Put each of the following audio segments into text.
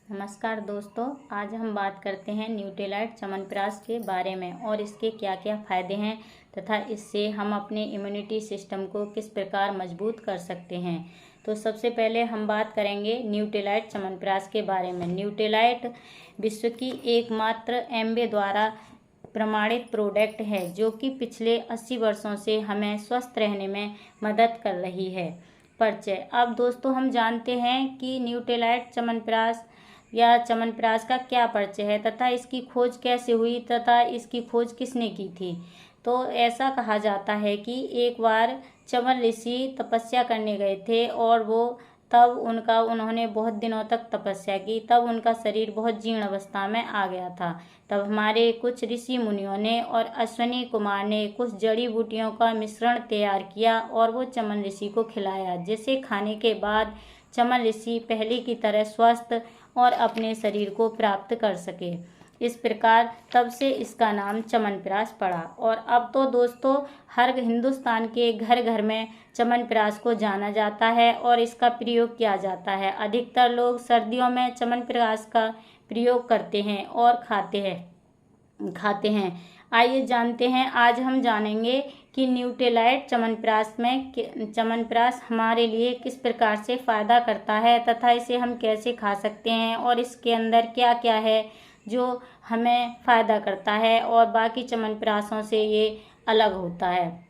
नमस्कार दोस्तों, आज हम बात करते हैं न्यूट्रीलाइट च्यवनप्राश के बारे में और इसके क्या क्या फ़ायदे हैं तथा इससे हम अपने इम्यूनिटी सिस्टम को किस प्रकार मजबूत कर सकते हैं। तो सबसे पहले हम बात करेंगे न्यूट्रीलाइट च्यवनप्राश के बारे में। न्यूट्रीलाइट विश्व की एकमात्र एमवे द्वारा प्रमाणित प्रोडक्ट है जो कि पिछले 80 वर्षों से हमें स्वस्थ रहने में मदद कर रही है। परिचय। अब दोस्तों हम जानते हैं कि न्यूट्रीलाइट च्यवनप्राश या च्यवनप्राश का क्या परिचय है तथा इसकी खोज कैसे हुई तथा इसकी खोज किसने की थी। तो ऐसा कहा जाता है कि एक बार च्यवन ऋषि तपस्या करने गए थे और उन्होंने बहुत दिनों तक तपस्या की। तब उनका शरीर बहुत जीर्ण अवस्था में आ गया था। तब हमारे कुछ ऋषि मुनियों ने और अश्विनी कुमार ने कुछ जड़ी बूटियों का मिश्रण तैयार किया और वो च्यवन ऋषि को खिलाया, जिसे खाने के बाद च्यवन ऋषि पहले की तरह स्वस्थ और अपने शरीर को प्राप्त कर सके। इस प्रकार तब से इसका नाम च्यवनप्राश पड़ा। और अब तो दोस्तों हर हिंदुस्तान के घर घर में च्यवनप्राश को जाना जाता है और इसका प्रयोग किया जाता है। अधिकतर लोग सर्दियों में च्यवनप्राश का प्रयोग करते हैं और खाते हैं। आइए जानते हैं, आज हम जानेंगे कि न्यूट्रीलाइट च्यवनप्राश हमारे लिए किस प्रकार से फ़ायदा करता है तथा इसे हम कैसे खा सकते हैं और इसके अंदर क्या क्या है जो हमें फ़ायदा करता है और बाकी च्यवनप्राशों से ये अलग होता है।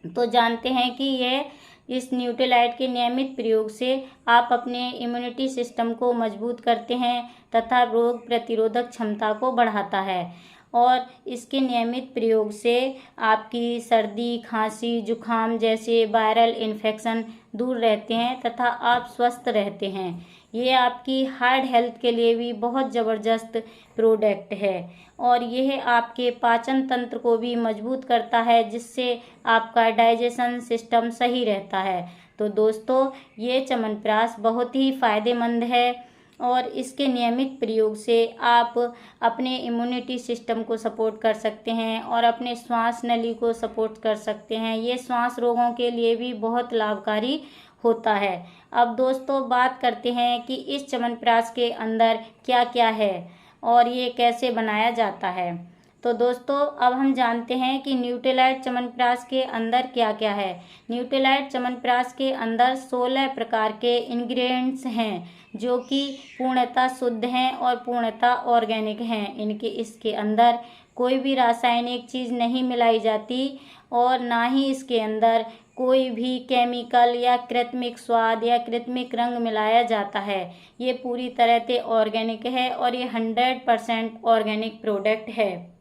तो जानते हैं कि इस न्यूट्रीलाइट के नियमित प्रयोग से आप अपने इम्यूनिटी सिस्टम को मजबूत करते हैं तथा रोग प्रतिरोधक क्षमता को बढ़ाता है। और इसके नियमित प्रयोग से आपकी सर्दी, खांसी, जुखाम जैसे वायरल इन्फेक्शन दूर रहते हैं तथा आप स्वस्थ रहते हैं। ये आपकी हार्ट हेल्थ के लिए भी बहुत ज़बरदस्त प्रोडक्ट है और यह आपके पाचन तंत्र को भी मजबूत करता है, जिससे आपका डाइजेशन सिस्टम सही रहता है। तो दोस्तों ये च्यवनप्राश बहुत ही फ़ायदेमंद है और इसके नियमित प्रयोग से आप अपने इम्यूनिटी सिस्टम को सपोर्ट कर सकते हैं और अपने श्वास नली को सपोर्ट कर सकते हैं। ये श्वास रोगों के लिए भी बहुत लाभकारी होता है। अब दोस्तों बात करते हैं कि इस च्यवनप्राश के अंदर क्या क्या है और ये कैसे बनाया जाता है। तो दोस्तों अब हम जानते हैं कि न्यूट्रीलाइट च्यवनप्राश के अंदर क्या क्या है। न्यूट्रीलाइट च्यवनप्राश के अंदर 16 प्रकार के इंग्रेडिएंट्स हैं जो कि पूर्णतः शुद्ध हैं और पूर्णतः ऑर्गेनिक हैं। इसके अंदर कोई भी रासायनिक चीज़ नहीं मिलाई जाती और ना ही इसके अंदर कोई भी केमिकल या कृत्रिम स्वाद या कृत्रिम रंग मिलाया जाता है। ये पूरी तरह से ऑर्गेनिक है और ये 100% ऑर्गेनिक प्रोडक्ट है।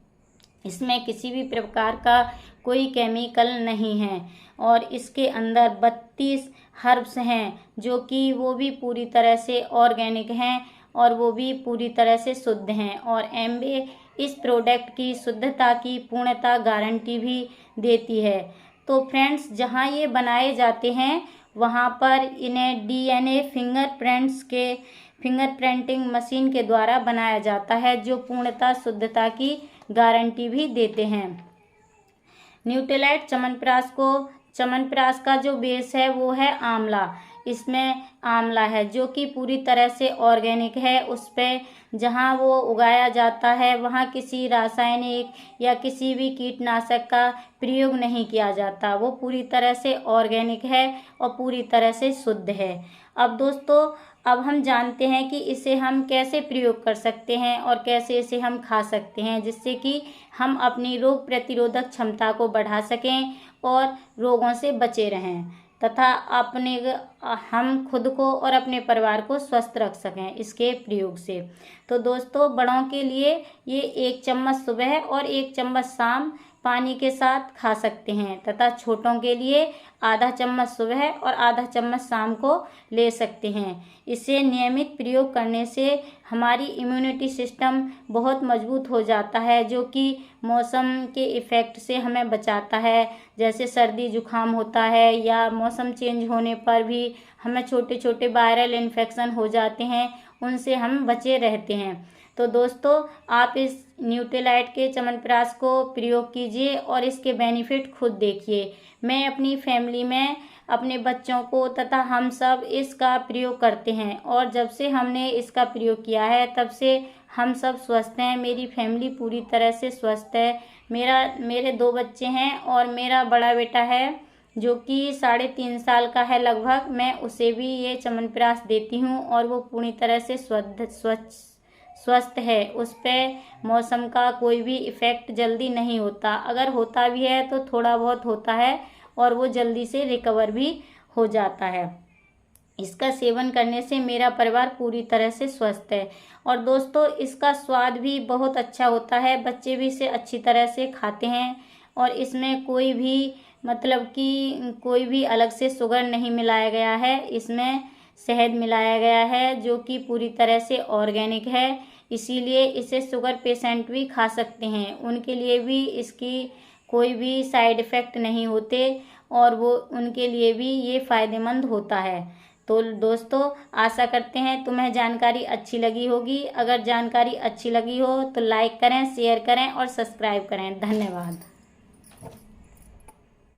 इसमें किसी भी प्रकार का कोई केमिकल नहीं है और इसके अंदर 32 हर्ब्स हैं जो कि वो भी पूरी तरह से ऑर्गेनिक हैं और वो भी पूरी तरह से शुद्ध हैं। और एमवे इस प्रोडक्ट की शुद्धता की पूर्णतः गारंटी भी देती है। तो फ्रेंड्स, जहाँ ये बनाए जाते हैं वहाँ पर इन्हें डीएनए फिंगरप्रिंटिंग मशीन के द्वारा बनाया जाता है, जो पूर्णतः शुद्धता की गारंटी भी देते हैं। न्यूट्रीलाइट च्यवनप्राश का जो बेस है वो है आंवला। इसमें आंवला है जो कि पूरी तरह से ऑर्गेनिक है। उस पे जहाँ वो उगाया जाता है वहाँ किसी रासायनिक या किसी भी कीटनाशक का प्रयोग नहीं किया जाता। वो पूरी तरह से ऑर्गेनिक है और पूरी तरह से शुद्ध है। अब दोस्तों अब हम जानते हैं कि इसे हम कैसे प्रयोग कर सकते हैं और कैसे इसे हम खा सकते हैं, जिससे कि हम अपनी रोग प्रतिरोधक क्षमता को बढ़ा सकें और रोगों से बचे रहें तथा हम खुद को और अपने परिवार को स्वस्थ रख सकें इसके प्रयोग से। तो दोस्तों बड़ों के लिए ये 1 चम्मच सुबह और 1 चम्मच शाम पानी के साथ खा सकते हैं तथा छोटों के लिए आधा चम्मच सुबह और आधा चम्मच शाम को ले सकते हैं। इसे नियमित प्रयोग करने से हमारी इम्यूनिटी सिस्टम बहुत मजबूत हो जाता है, जो कि मौसम के इफ़ेक्ट से हमें बचाता है। जैसे सर्दी जुखाम होता है या मौसम चेंज होने पर भी हमें छोटे छोटे वायरल इन्फेक्शन हो जाते हैं, उनसे हम बचे रहते हैं। तो दोस्तों आप इस न्यूट्रीलाइट के च्यवनप्राश को प्रयोग कीजिए और इसके बेनिफिट खुद देखिए। मैं अपनी फैमिली में अपने बच्चों को तथा हम सब इसका प्रयोग करते हैं और जब से हमने इसका प्रयोग किया है तब से हम सब स्वस्थ हैं। मेरी फैमिली पूरी तरह से स्वस्थ है। मेरे 2 बच्चे हैं और मेरा बड़ा बेटा है जो कि 3.5 साल का है लगभग। मैं उसे भी ये च्यवनप्राश देती हूँ और वो पूरी तरह से स्वस्थ है। उस पर मौसम का कोई भी इफ़ेक्ट जल्दी नहीं होता, अगर होता भी है तो थोड़ा बहुत होता है और वो जल्दी से रिकवर भी हो जाता है। इसका सेवन करने से मेरा परिवार पूरी तरह से स्वस्थ है। और दोस्तों, इसका स्वाद भी बहुत अच्छा होता है, बच्चे भी इसे अच्छी तरह से खाते हैं और इसमें कोई भी कोई भी अलग से शुगर नहीं मिलाया गया है। इसमें शहद मिलाया गया है जो कि पूरी तरह से ऑर्गेनिक है, इसीलिए इसे शुगर पेशेंट भी खा सकते हैं। उनके लिए भी इसकी कोई भी साइड इफ़ेक्ट नहीं होते और वो उनके लिए भी ये फ़ायदेमंद होता है। तो दोस्तों, आशा करते हैं तुम्हें जानकारी अच्छी लगी होगी। अगर जानकारी अच्छी लगी हो तो लाइक करें, शेयर करें और सब्सक्राइब करें। धन्यवाद।